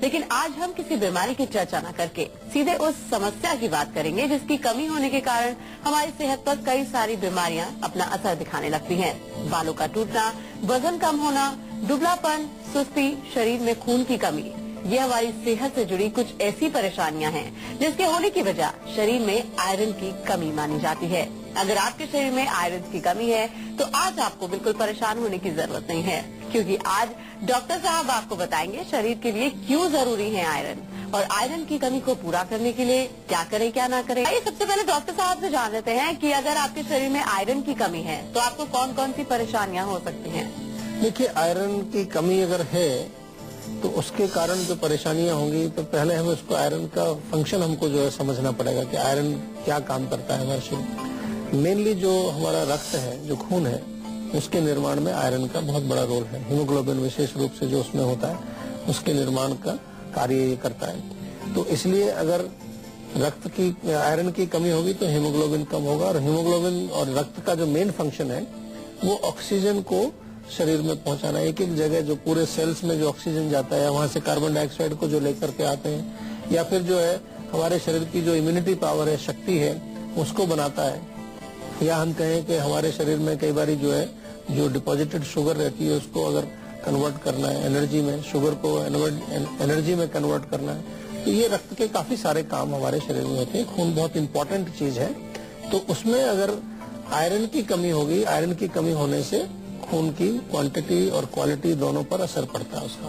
लेकिन आज हम किसी बीमारी की चर्चा न करके सीधे उस समस्या की बात करेंगे जिसकी कमी होने के कारण हमारी सेहत पर कई सारी बीमारियां अपना असर दिखाने लगती हैं। बालों का टूटना, वजन कम होना, दुबलापन, सुस्ती, शरीर में खून की कमी, ये हमारी सेहत से जुड़ी कुछ ऐसी परेशानियां हैं जिसके होने की वजह शरीर में आयरन की कमी मानी जाती है। अगर आपके शरीर में आयरन की कमी है तो आज आपको बिल्कुल परेशान होने की जरूरत नहीं है, क्योंकि आज डॉक्टर साहब आपको बताएंगे शरीर के लिए क्यों जरूरी है आयरन और आयरन की कमी को पूरा करने के लिए क्या करें क्या ना करें। आइए सबसे पहले डॉक्टर साहब से जान लेते हैं कि अगर आपके शरीर में आयरन की कमी है तो आपको कौन कौन सी परेशानियां हो सकती हैं। देखिए, आयरन की कमी अगर है तो उसके कारण जो परेशानियां होंगी, तो पहले हमें उसको आयरन का फंक्शन हमको जो है समझना पड़ेगा कि आयरन क्या काम करता है हमारे शरीर। मेनली जो हमारा रक्त है, जो खून है, उसके निर्माण में आयरन का बहुत बड़ा रोल है। हीमोग्लोबिन विशेष रूप से जो उसमें होता है उसके निर्माण का कार्य ये करता है। तो इसलिए अगर रक्त की आयरन की कमी होगी तो हीमोग्लोबिन कम होगा, और हीमोग्लोबिन और रक्त का जो मेन फंक्शन है वो ऑक्सीजन को शरीर में पहुंचाना। एक एक जगह जो पूरे सेल्स में जो ऑक्सीजन जाता है, वहां से कार्बन डाइऑक्साइड को जो लेकर के आते हैं, या फिर जो है हमारे शरीर की जो इम्यूनिटी पावर है, शक्ति है, उसको बनाता है। या हम कहें कि हमारे शरीर में कई बार जो है जो डिपॉजिटेड शुगर रहती है उसको अगर कन्वर्ट करना है एनर्जी में, शुगर को एनर्जी में कन्वर्ट करना है, तो ये रक्त के काफी सारे काम हमारे शरीर में होते हैं। खून बहुत इंपॉर्टेंट चीज है, तो उसमें अगर आयरन की कमी होगी, आयरन की कमी होने से खून की क्वांटिटी और क्वालिटी दोनों पर असर पड़ता है उसका।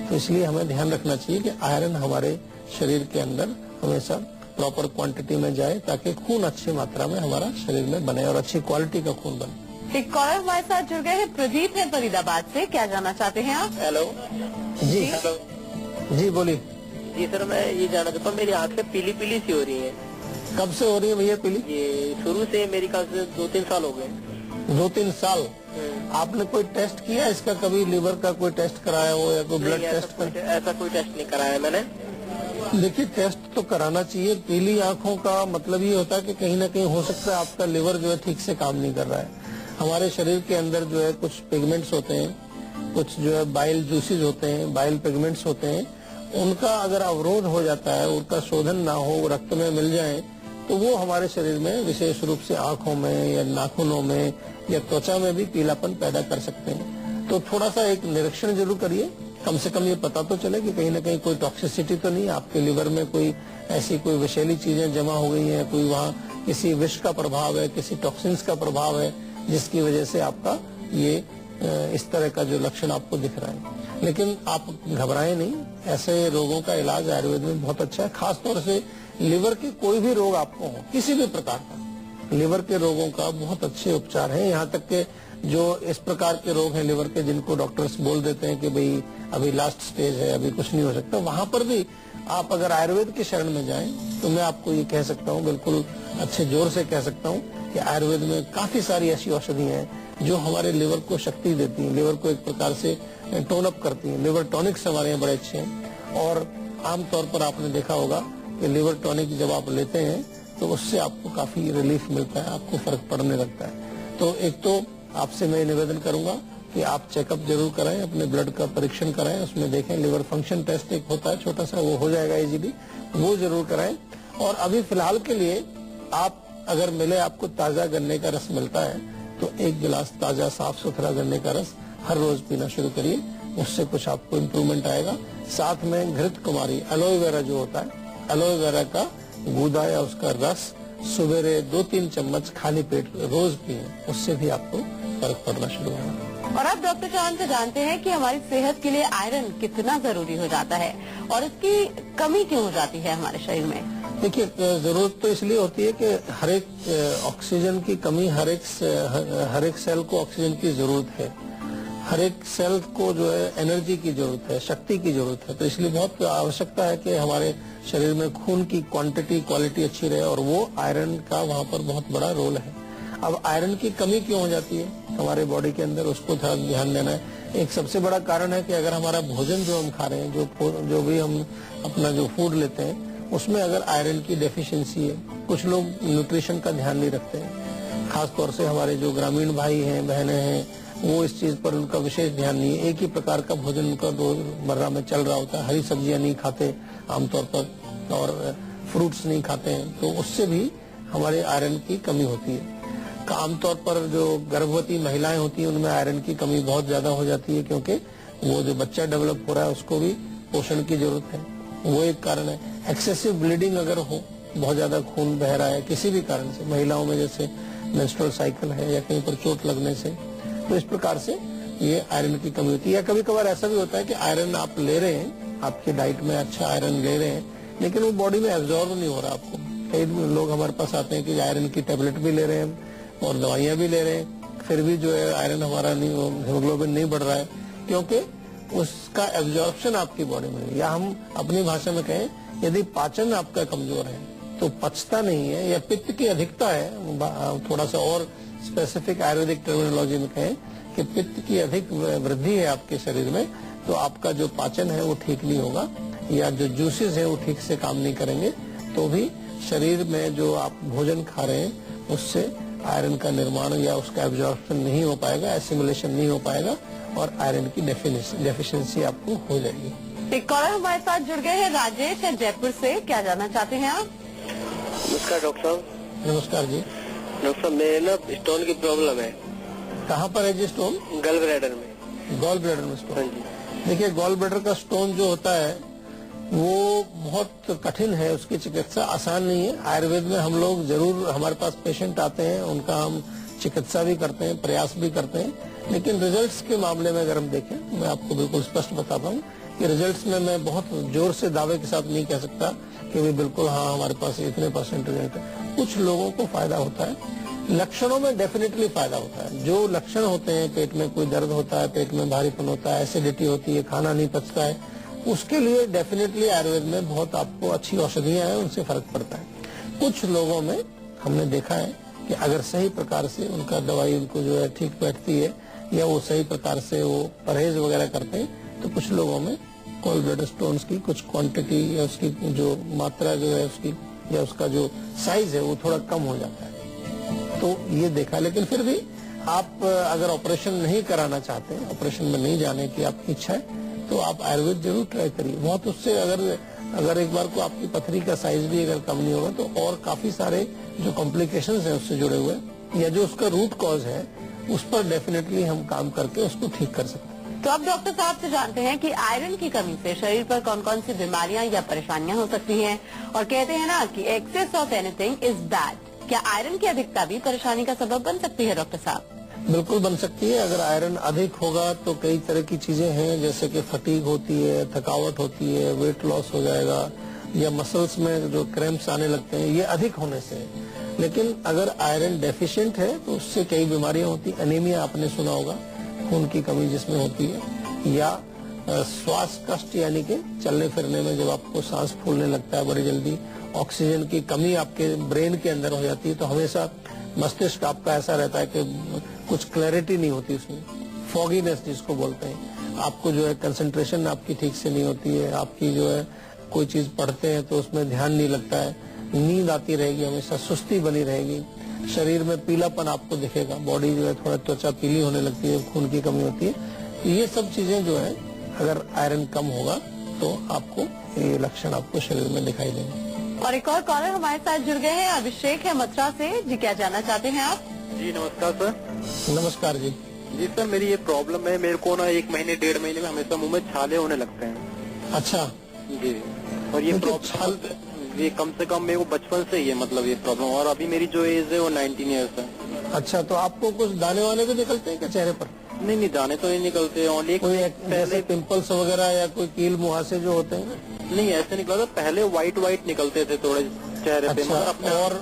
तो इसलिए हमें ध्यान रखना चाहिए कि आयरन हमारे शरीर के अंदर हमेशा प्रॉपर क्वांटिटी में जाए, ताकि खून अच्छी मात्रा में हमारा शरीर में बने और अच्छी क्वालिटी का खून बने। एक कॉलर हमारे साथ जुड़ गए हैं, प्रदीप है फरीदाबाद से। क्या जानना चाहते हैं आप? हेलो जी, हेलो जी बोलिए। जी सर, मैं ये जानना चाहता हूँ, मेरी आंखें पीली पीली सी हो रही है। कब से हो रही है भैया पीली? ये शुरू से मेरी ख्याल से 2-3 साल हो गए। 2-3 साल? आपने कोई टेस्ट किया इसका? कभी लीवर का कोई टेस्ट कराया हो या कोई ब्लड टेस्ट? ऐसा कोई टेस्ट नहीं कराया मैंने। देखिए, टेस्ट तो कराना चाहिए। पीली आंखों का मतलब ये होता है कि कहीं ना कहीं हो सकता है आपका लिवर जो है ठीक से काम नहीं कर रहा है। हमारे शरीर के अंदर जो है कुछ पिगमेंट्स होते हैं, कुछ जो है बाइल जूसेज होते हैं, बाइल पिगमेंट्स होते हैं, उनका अगर अवरोध हो जाता है, उनका शोधन ना हो, रक्त में मिल जाए, तो वो हमारे शरीर में विशेष रूप से आंखों में या नाखूनों में या त्वचा में भी पीलापन पैदा कर सकते हैं। तो थोड़ा सा एक निरीक्षण जरूर करिए, कम से कम ये पता तो चले कि कहीं ना कहीं कोई टॉक्सिसिटी तो नहीं, आपके लिवर में कोई ऐसी कोई विषैली चीजें जमा हो गई हैं, कोई वहाँ किसी विष का प्रभाव है, किसी टॉक्सिन्स का प्रभाव है, जिसकी वजह से आपका ये इस तरह का जो लक्षण आपको दिख रहा है। लेकिन आप घबराएं नहीं, ऐसे रोगों का इलाज आयुर्वेद में बहुत अच्छा है। खास तौर से लिवर के कोई भी रोग आपको हो, किसी भी प्रकार का, लिवर के रोगों का बहुत अच्छे उपचार है। यहाँ तक के जो इस प्रकार के रोग हैं लिवर के, जिनको डॉक्टर्स बोल देते हैं कि भाई अभी लास्ट स्टेज है, अभी कुछ नहीं हो सकता, वहाँ पर भी आप अगर आयुर्वेद के शरण में जाएं तो मैं आपको ये कह सकता हूँ, बिल्कुल अच्छे जोर से कह सकता हूँ कि आयुर्वेद में काफी सारी ऐसी औषधियां हैं जो हमारे लिवर को शक्ति देती हैं, लिवर को एक प्रकार से टोन अप करती हैं। लिवर टॉनिक्स हमारे यहाँ बड़े अच्छे हैं, और आमतौर पर आपने देखा होगा कि लिवर टॉनिक जब आप लेते हैं तो उससे आपको काफी रिलीफ मिलता है, आपको फर्क पड़ने लगता है। तो एक तो आपसे मैं निवेदन करूंगा कि आप चेकअप जरूर कराएं, अपने ब्लड का परीक्षण कराएं, उसमें देखें, लिवर फंक्शन टेस्ट एक होता है छोटा सा, वो हो जाएगा इजीली, वो जरूर कराएं। और अभी फिलहाल के लिए आप अगर मिले, आपको ताजा गन्ने का रस मिलता है तो 1 गिलास ताजा साफ सुथरा गन्ने का रस हर रोज पीना शुरू करिए, उससे कुछ आपको इम्प्रूवमेंट आएगा। साथ में घृत कुमारी, एलोवेरा जो होता है, एलोवेरा का गूदा या उसका रस सुबेरे 2-3 चम्मच खाली पेट रोज पिए, उससे भी आपको फर्क पड़ना शुरू होगा। और आप डॉक्टर चौहान से जानते हैं कि हमारी सेहत के लिए आयरन कितना जरूरी हो जाता है और इसकी कमी क्यों हो जाती है हमारे शरीर में। देखिए, जरूरत तो इसलिए होती है कि हर एक ऑक्सीजन की कमी, हर एक सेल को ऑक्सीजन की जरूरत है, हर एक सेल को जो है एनर्जी की जरूरत है, शक्ति की जरूरत है। तो इसलिए बहुत आवश्यकता है कि हमारे शरीर में खून की क्वांटिटी क्वालिटी अच्छी रहे, और वो आयरन का वहाँ पर बहुत बड़ा रोल है। अब आयरन की कमी क्यों हो जाती है हमारे बॉडी के अंदर, उसको थोड़ा ध्यान देना है। एक सबसे बड़ा कारण है कि अगर हमारा भोजन जो हम खा रहे हैं, जो भी हम अपना जो फूड लेते हैं, उसमें अगर आयरन की डेफिशिएंसी है, कुछ लोग न्यूट्रिशन का ध्यान नहीं रखते हैं, खास तौर से हमारे जो ग्रामीण भाई हैं, बहनें हैं, वो इस चीज पर उनका विशेष ध्यान नहीं है। एक ही प्रकार का भोजन उनका रोजमर्रा में चल रहा होता है, हरी सब्जियां नहीं खाते आमतौर पर और फ्रूट्स नहीं खाते हैं, तो उससे भी हमारे आयरन की कमी होती है। आमतौर पर जो गर्भवती महिलाएं होती हैं उनमें आयरन की कमी बहुत ज्यादा हो जाती है, क्योंकि वो जो बच्चा डेवलप हो रहा है उसको भी पोषण की जरूरत है, वो एक कारण है। एक्सेसिव ब्लीडिंग अगर हो, बहुत ज्यादा खून बह रहा है किसी भी कारण से, महिलाओं में जैसे मेंस्ट्रुअल साइकिल है या कहीं पर चोट लगने से, तो इस प्रकार से ये आयरन की कमी होती है। या कभी कभार ऐसा भी होता है कि आयरन आप ले रहे हैं, आपकी डाइट में अच्छा आयरन ले रहे हैं, लेकिन वो बॉडी में एब्जॉर्ब नहीं हो रहा आपको। कई लोग हमारे पास आते हैं कि आयरन की टेबलेट भी ले रहे हैं और दवाइयां भी ले रहे हैं, फिर भी जो है आयरन हमारा नहीं, हीमोग्लोबिन नहीं बढ़ रहा है, क्योंकि उसका एब्जॉर्प्शन आपकी बॉडी में नहीं। या हम अपनी भाषा में कहें, यदि पाचन आपका कमजोर है तो पचता नहीं है, या पित्त की अधिकता है, थोड़ा सा और स्पेसिफिक आयुर्वेदिक टर्मिनोलॉजी में कहें कि पित्त की अधिक वृद्धि है आपके शरीर में, तो आपका जो पाचन है वो ठीक नहीं होगा, या जो जूसेस है वो ठीक से काम नहीं करेंगे, तो भी शरीर में जो आप भोजन खा रहे हैं उससे आयरन का निर्माण या उसका एब्जॉर्प्शन नहीं हो पाएगा, एसिमुलेशन नहीं हो पाएगा, और आयरन की डेफिशिएंसी आपको हो जाएगी। एक कॉलर हमारे साथ जुड़ गए हैं, राजेश है जयपुर से। क्या जानना चाहते हैं आप? नमस्कार डॉक्टर साहब। नमस्कार जी। डॉक्टर साहब, मेरे ना स्टोन की प्रॉब्लम है। कहाँ पर है जी स्टोन? गल ब्लैडर में। गॉल ब्लैडर में हाँ स्टोन? जी। देखिए, गॉल ब्लैडर का स्टोन जो होता है वो बहुत कठिन है, उसकी चिकित्सा आसान नहीं है। आयुर्वेद में हम लोग जरूर, हमारे पास पेशेंट आते हैं, उनका हम चिकित्सा भी करते हैं, प्रयास भी करते हैं, लेकिन रिजल्ट्स के मामले में अगर हम देखें, मैं आपको बिल्कुल स्पष्ट बताता हूँ कि रिजल्ट्स में मैं बहुत जोर से दावे के साथ नहीं कह सकता कि भाई बिल्कुल हाँ हमारे पास इतने % रिजल्ट है। कुछ लोगों को फायदा होता है, लक्षणों में डेफिनेटली फायदा होता है। जो लक्षण होते हैं, पेट में कोई दर्द होता है, पेट में भारीपन होता है, एसिडिटी होती है, खाना नहीं पचता है, उसके लिए डेफिनेटली आयुर्वेद में बहुत आपको अच्छी औषधियां हैं, उनसे फर्क पड़ता है। कुछ लोगों में हमने देखा है कि अगर सही प्रकार से उनका दवाई उनको जो है ठीक बैठती है, या वो सही प्रकार से वो परहेज वगैरह करते हैं, तो कुछ लोगों में गॉल ब्लैडर स्टोन्स की कुछ क्वांटिटी या उसकी जो मात्रा जो है उसकी, या उसका जो साइज है वो थोड़ा कम हो जाता है। तो ये देखा, लेकिन फिर भी आप अगर ऑपरेशन नहीं कराना चाहते हैं, ऑपरेशन में नहीं जाने की आपकी इच्छा है, तो आप आयुर्वेद जरूर ट्राई करिए। बहुत उससे अगर एक बार को आपकी पथरी का साइज भी अगर कम नहीं होगा, तो और काफी सारे जो कॉम्प्लिकेशंस हैं उससे जुड़े हुए, या जो उसका रूट कॉज है उस पर डेफिनेटली हम काम करके उसको ठीक कर सकते हैं। तो अब डॉक्टर साहब से जानते हैं कि आयरन की कमी से शरीर पर कौन कौन सी बीमारियां या परेशानियां हो सकती हैं। और कहते हैं ना कि excess of anything is bad. क्या आयरन की अधिकता भी परेशानी का सबब बन सकती है डॉक्टर साहब? बिल्कुल बन सकती है। अगर आयरन अधिक होगा तो कई तरह की चीजें हैं, जैसे कि फटीग होती है, थकावट होती है, वेट लॉस हो जाएगा, या मसल्स में जो क्रैम्प्स आने लगते हैं, ये अधिक होने से। लेकिन अगर आयरन डेफिशिएंट है तो उससे कई बीमारियां होती हैं। एनीमिया आपने सुना होगा, खून की कमी जिसमें होती है, या श्वास कष्ट, यानी कि चलने फिरने में जब आपको सांस फूलने लगता है बड़ी जल्दी, ऑक्सीजन की कमी आपके ब्रेन के अंदर हो जाती है, तो हमेशा मस्तिष्क आपका ऐसा रहता है कि कुछ क्लैरिटी नहीं होती उसमें, फॉगीनेस जिसको बोलते हैं। आपको जो है कंसंट्रेशन आपकी ठीक से नहीं होती है, आपकी जो है कोई चीज पढ़ते हैं तो उसमें ध्यान नहीं लगता है, नींद आती रहेगी, हमेशा सुस्ती बनी रहेगी, शरीर में पीलापन आपको दिखेगा, बॉडी जो है थोड़ा त्वचा पीली होने लगती है, खून की कमी होती है। ये सब चीजें जो है, अगर आयरन कम होगा तो आपको ये लक्षण आपको शरीर में दिखाई देंगे। और एक और कॉलर हमारे साथ जुड़ गए हैं, अभिषेक है मथुरा से। जी क्या जानना चाहते हैं आप? जी नमस्कार सर। नमस्कार जी। जी सर, मेरी ये प्रॉब्लम है, मेरे को ना 1 महीने 1.5 महीने में हमेशा मुंह में छाले होने लगते हैं। अच्छा जी, और ये लेकिन प्रॉब्लम ये कम से कम मेरे को बचपन से ही है, मतलब ये प्रॉब्लम। और अभी मेरी जो एज है वो 19 ईयर्स है। अच्छा, तो आपको कुछ दाने वाने भी निकलते हैं क्या चेहरे पर? नहीं, दाने तो नहीं निकलते। और एक कोई जैसे पिंपल्स वगैरह या कोई कील मुहासे जो होते हैं? नहीं, ऐसे निकला था, पहले व्हाइट निकलते थे थोड़े चेहरे पे। अच्छा, अपने और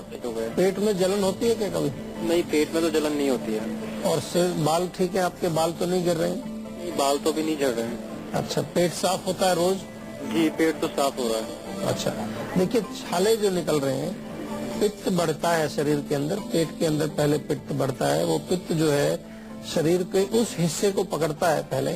पेट में जलन होती है क्या कभी? नहीं, पेट में तो जलन नहीं होती है। और सिर बाल ठीक है आपके? बाल तो नहीं गिर रहे हैं? बाल तो भी नहीं झड़ रहे हैं। अच्छा, पेट साफ होता है रोज? जी, पेट तो साफ हो रहा है। अच्छा, देखिए छाले जो निकल रहे हैं, पित्त बढ़ता है शरीर के अंदर, पेट के अंदर पहले पित्त बढ़ता है। वो पित्त जो है शरीर के उस हिस्से को पकड़ता है पहले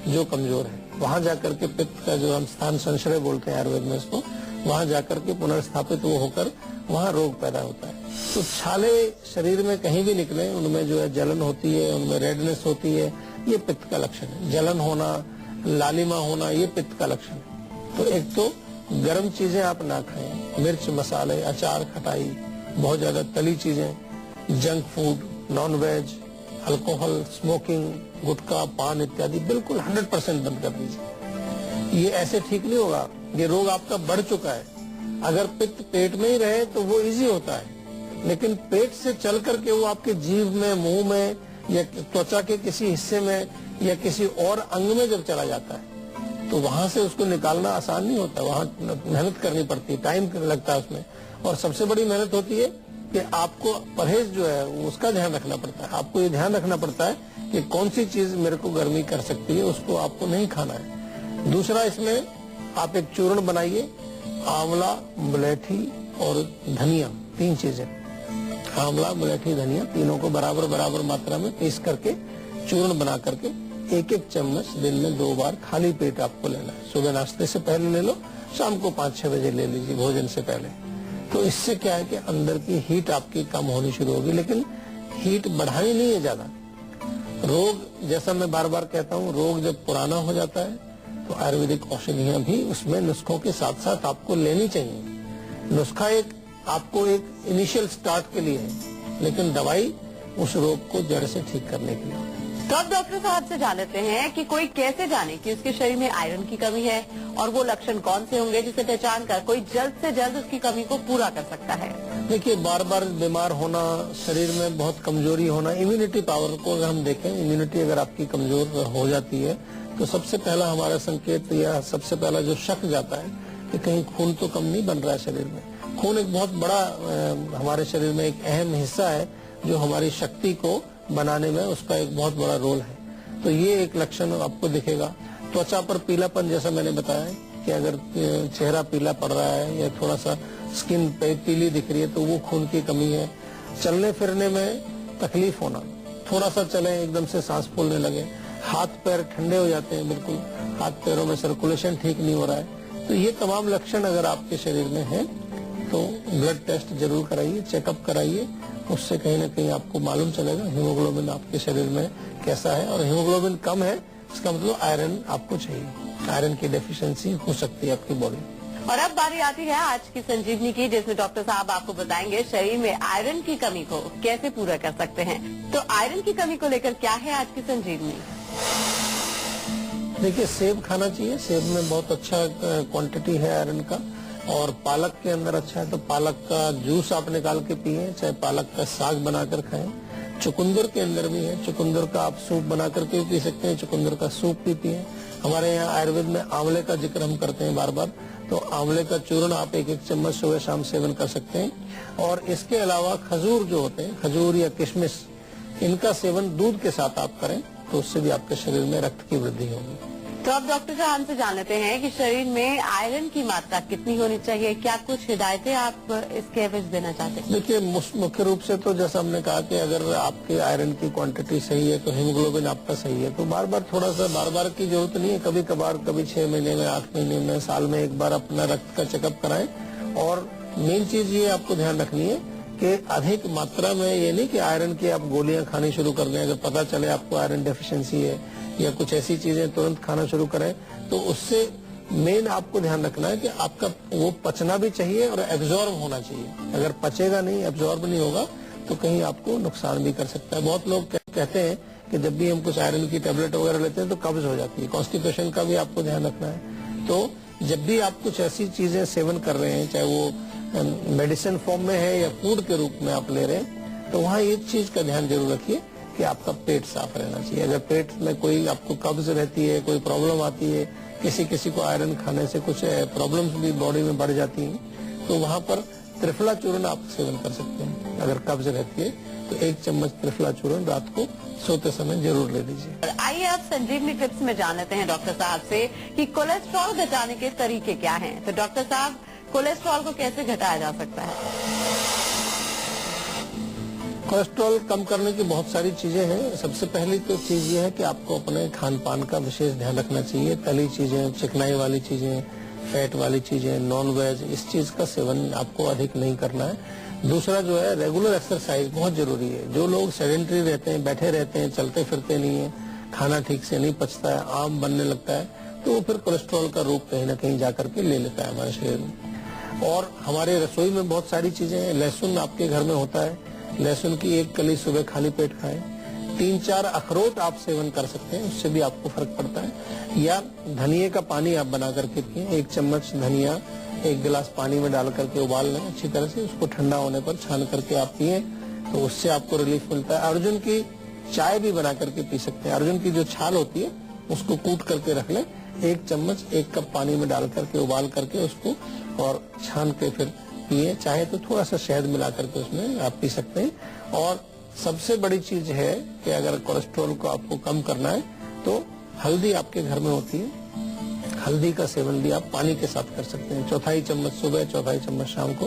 जो कमजोर है, वहां जाकर के पित्त का जो हम स्थान संश्रय बोलते हैं आयुर्वेद में इसको, वहां जाकर के पुनर्स्थापित वो होकर वहाँ रोग पैदा होता है। तो छाले शरीर में कहीं भी निकले, उनमें जो है जलन होती है, उनमें रेडनेस होती है, ये पित्त का लक्षण है। जलन होना, लालिमा होना, ये पित्त का लक्षण है। तो एक तो गर्म चीजें आप ना खाएं, मिर्च, मसाले, अचार, खटाई, बहुत ज्यादा तली चीजें, junk food, non veg, alcohol, smoking, gutkha, paan इत्यादि बिल्कुल 100% बंद कर दीजिए। ये ऐसे ठीक नहीं होगा। ये रोग आपका बढ़ चुका है। अगर पित्त पेट में ही रहे तो वो इजी होता है, लेकिन पेट से चल करके वो आपके जीभ में, मुंह में या त्वचा के किसी हिस्से में या किसी और अंग में जब चला जाता है तो वहां से उसको निकालना आसान नहीं होता। वहां मेहनत करनी पड़ती है, टाइम लगता है उसमें। और सबसे बड़ी मेहनत होती है कि आपको परहेज जो है उसका ध्यान रखना पड़ता है। आपको ये ध्यान रखना पड़ता है कि कौन सी चीज मेरे को गर्मी कर सकती है, उसको आपको नहीं खाना है। दूसरा, इसमें आप एक चूर्ण बनाइए, आंवला, मुलेठी और धनिया, 3 चीजें, आंवला, मुलेठी, धनिया, तीनों को बराबर बराबर मात्रा में पीस करके चूर्ण बना करके 1-1 चम्मच दिन में 2 बार खाली पेट आपको लेना है। सुबह नाश्ते से पहले ले लो, शाम को 5-6 बजे ले लीजिए भोजन से पहले। तो इससे क्या है कि अंदर की हीट आपकी कम होनी शुरू होगी, लेकिन हीट बढ़ानी नहीं है ज्यादा। रोग, जैसा मैं बार बार कहता हूँ, रोग जब पुराना हो जाता है तो आयुर्वेदिक औषधियां भी उसमें नुस्खों के साथ साथ आपको लेनी चाहिए। नुस्खा आपको एक इनिशियल स्टार्ट के लिए है, लेकिन दवाई उस रोग को जड़ से ठीक करने के लिए। तो अब डॉक्टर साहब से जान लेते हैं कि कोई कैसे जाने कि उसके शरीर में आयरन की कमी है और वो लक्षण कौन से होंगे जिसे पहचान कर कोई जल्द से जल्द उसकी कमी को पूरा कर सकता है। देखिए, बार बार बीमार होना, शरीर में बहुत कमजोरी होना, इम्यूनिटी पावर को अगर हम देखें, इम्यूनिटी अगर आपकी कमजोर हो जाती है तो सबसे पहला हमारा संकेत या सबसे पहला जो शक जाता है कि कहीं खून तो कम नहीं बन रहा है शरीर में। खून एक बहुत बड़ा हमारे शरीर में एक अहम हिस्सा है जो हमारी शक्ति को बनाने में उसका एक बहुत बड़ा रोल है। तो ये एक लक्षण आपको दिखेगा। त्वचा पर पीलापन, जैसा मैंने बताया है कि अगर चेहरा पीला पड़ रहा है या थोड़ा सा स्किन पे पीली दिख रही है तो वो खून की कमी है। चलने फिरने में तकलीफ होना, थोड़ा सा चले एकदम से सांस फूलने लगे, हाथ पैर ठंडे हो जाते हैं, बिल्कुल हाथ पैरों में सर्कुलेशन ठीक नहीं हो रहा है। तो ये तमाम लक्षण अगर आपके शरीर में है तो ब्लड टेस्ट जरूर कराइए, चेकअप कराइए। उससे कहीं ना कहीं आपको मालूम चलेगा हीमोग्लोबिन आपके शरीर में कैसा है। और हीमोग्लोबिन कम है, इसका मतलब आयरन आपको चाहिए। आयरन की डेफिशिएंसी हो सकती है आपकी बॉडी। और अब बारी आती है आज की संजीवनी की, जिसमें डॉक्टर साहब आपको बताएंगे शरीर में आयरन की कमी को कैसे पूरा कर सकते हैं। तो आयरन की कमी को लेकर क्या है आज की संजीवनी? देखिए, सेब खाना चाहिए। सेब में बहुत अच्छा क्वांटिटी है आयरन का। और पालक के अंदर अच्छा है तो पालक का जूस आप निकाल के पिए, चाहे पालक का साग बनाकर खाएं। चुकंदर के अंदर भी है, चुकंदर का आप सूप बना करके पी सकते हैं, चुकंदर का सूप भी पिए। हमारे यहाँ आयुर्वेद में आंवले का जिक्र हम करते हैं बार बार, तो आंवले का चूर्ण आप 1-1 चम्मच सुबह शाम सेवन कर सकते हैं। और इसके अलावा खजूर जो होते हैं, खजूर या किशमिश, इनका सेवन दूध के साथ आप करें तो उससे भी आपके शरीर में रक्त की वृद्धि होगी। तो अब डॉक्टर साहब से जान लेते हैं कि शरीर में आयरन की मात्रा कितनी होनी चाहिए। क्या कुछ हिदायतें आप इसके एवज देना चाहते हैं? देखिए, मुख्य रूप से तो जैसा हमने कहा कि अगर आपके आयरन की क्वांटिटी सही है तो हीमोग्लोबिन आपका सही है तो बार बार बार बार की जरूरत नहीं है। कभी कभार, कभी 6 महीने में, 8 महीने में, साल में एक बार अपना रक्त का चेकअप कराएं। और मेन चीज ये आपको ध्यान रखनी है कि अधिक मात्रा में, ये नहीं कि आयरन की आप गोलियां खानी शुरू कर दें। अगर पता चले आपको आयरन डेफिशिएंसी है या कुछ ऐसी चीजें तुरंत खाना शुरू करें तो उससे मेन आपको ध्यान रखना है कि आपका वो पचना भी चाहिए और एब्जॉर्ब होना चाहिए। अगर पचेगा नहीं, एब्जॉर्ब नहीं होगा तो कहीं आपको नुकसान भी कर सकता है। बहुत लोग कहते हैं कि जब भी हम कुछ आयरन की टेबलेट वगैरह लेते हैं तो कब्ज हो जाती है। कॉन्स्टिपेशन का भी आपको ध्यान रखना है। तो जब भी आप कुछ ऐसी चीजें सेवन कर रहे हैं, चाहे वो मेडिसिन फॉर्म में है या फूड के रूप में आप ले रहे हैं, तो वहाँ एक चीज का ध्यान जरूर रखिए कि आपका पेट साफ रहना चाहिए। अगर पेट में कोई आपको कब्ज रहती है, कोई प्रॉब्लम आती है, किसी को आयरन खाने से कुछ प्रॉब्लम्स भी बॉडी में बढ़ जाती हैं, तो वहाँ पर त्रिफला चूर्ण आप सेवन कर सकते हैं। अगर कब्ज रहती है तो 1 चम्मच त्रिफला चूर्ण रात को सोते समय जरूर ले लीजिए। आइए आप संजीवनी टिप्स में जान लेते हैं डॉक्टर साहब से कि कोलेस्ट्रॉल घटाने के तरीके क्या हैं। तो डॉक्टर साहब, कोलेस्ट्रॉल को कैसे घटाया जा सकता है? कोलेस्ट्रॉल कम करने की बहुत सारी चीजें हैं। सबसे पहली तो चीज ये है कि आपको अपने खान पान का विशेष ध्यान रखना चाहिए। तली चीजें, चिकनाई वाली चीजें, फैट वाली चीजें, नॉन वेज, इस चीज का सेवन आपको अधिक नहीं करना है। दूसरा जो है रेगुलर एक्सरसाइज बहुत जरूरी है। जो लोग सेडेंटरी रहते हैं, बैठे रहते हैं, चलते फिरते नहीं है, खाना ठीक से नहीं पचता है, आम बनने लगता है, तो वो फिर कोलेस्ट्रॉल का रूप कहीं ना कहीं जाकर के ले लेता है हमारे शरीर में। और हमारे रसोई में बहुत सारी चीजें हैं। लहसुन आपके घर में होता है, लहसुन की एक कली सुबह खाली पेट खाएं। 3-4 अखरोट आप सेवन कर सकते हैं, उससे भी आपको फर्क पड़ता है। या धनिए का पानी आप बना करके पिए, 1 चम्मच धनिया 1 गिलास पानी में डाल करके उबाल लें अच्छी तरह से, उसको ठंडा होने पर छान करके आप पिए, तो उससे आपको रिलीफ मिलता है। अर्जुन की चाय भी बना करके पी सकते हैं। अर्जुन की जो छाल होती है उसको कूट करके रख लें, 1 चम्मच 1 कप पानी में डाल करके उबाल करके उसको और छान के फिर पिए। चाहे तो थोड़ा सा शहद मिला करके उसमें आप पी सकते हैं। और सबसे बड़ी चीज है कि अगर कोलेस्ट्रॉल को आपको कम करना है तो हल्दी आपके घर में होती है, हल्दी का सेवन भी आप पानी के साथ कर सकते हैं। 1/4 चम्मच सुबह, 1/4 चम्मच शाम को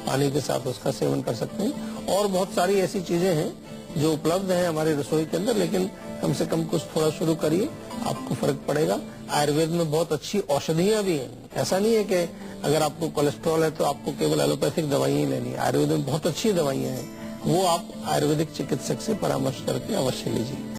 पानी के साथ उसका सेवन कर सकते हैं। और बहुत सारी ऐसी चीजें हैं जो उपलब्ध हैं हमारे रसोई के अंदर, लेकिन कम से कम कुछ थोड़ा शुरू करिए, आपको फर्क पड़ेगा। आयुर्वेद में बहुत अच्छी औषधियां भी हैं। ऐसा नहीं है कि अगर आपको कोलेस्ट्रॉल है तो आपको केवल एलोपैथिक दवाइयां ही लेनी है। आयुर्वेद में बहुत अच्छी दवाइयां हैं, वो आप आयुर्वेदिक चिकित्सक से परामर्श करके अवश्य लीजिए।